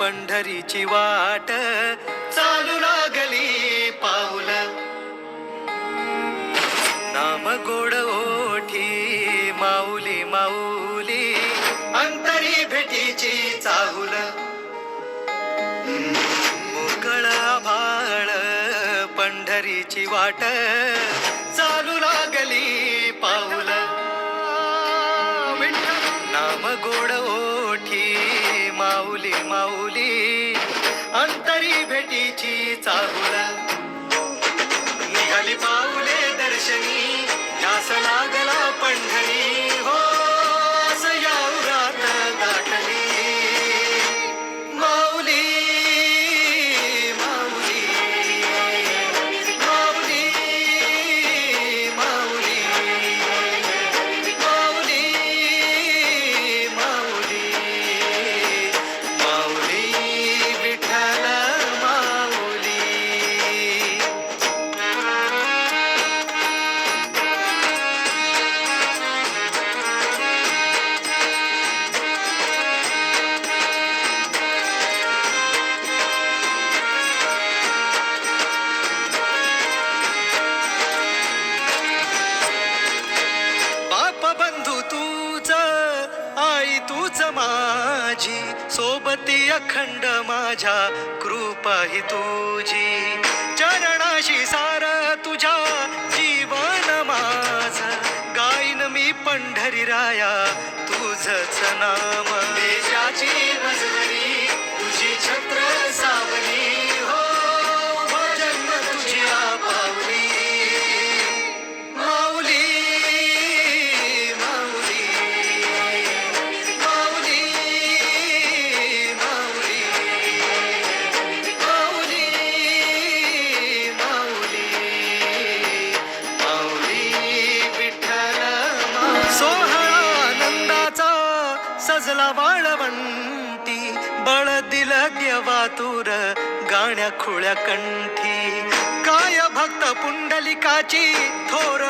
पंढरीची वाट चालू लागली पाऊल, नाम गोड ओठी माऊली माऊली, अंतरी भेटीची चाहुल, मोकळ आभाळ पंढरीची वाट चालू लागली पाऊल, नाम गोड ओठी माऊली माऊली, अंतरी भेटीची चाहुल, निघाली पाऊले दर्शनी ध्यास लागला पंढरी, हो असं या उरात दाटली माऊली माऊली माऊली माऊली माऊली माऊली माऊली विठ्ठल माऊली. बाप बंधू तूच आई तूच माझी, सोबती अखंड माझ्या कृपा ही तुझी, चरणाशी सार तुझ्या जीवन माझ, गाईन मी पंढरी राया तुझच नाम, देशाची मजवरी तुझी छत्र सावली, हो भजन तुझी पावली माऊली माऊली माऊली माऊली माऊली माऊली माऊली विठ्ठल माऊली. सोहळा आनंदाचा सजला वाळवंटी, बळ दिलं देवातूर गाण्या खुळ्या कंठी, काय भक्त पुंडलिकाची थोर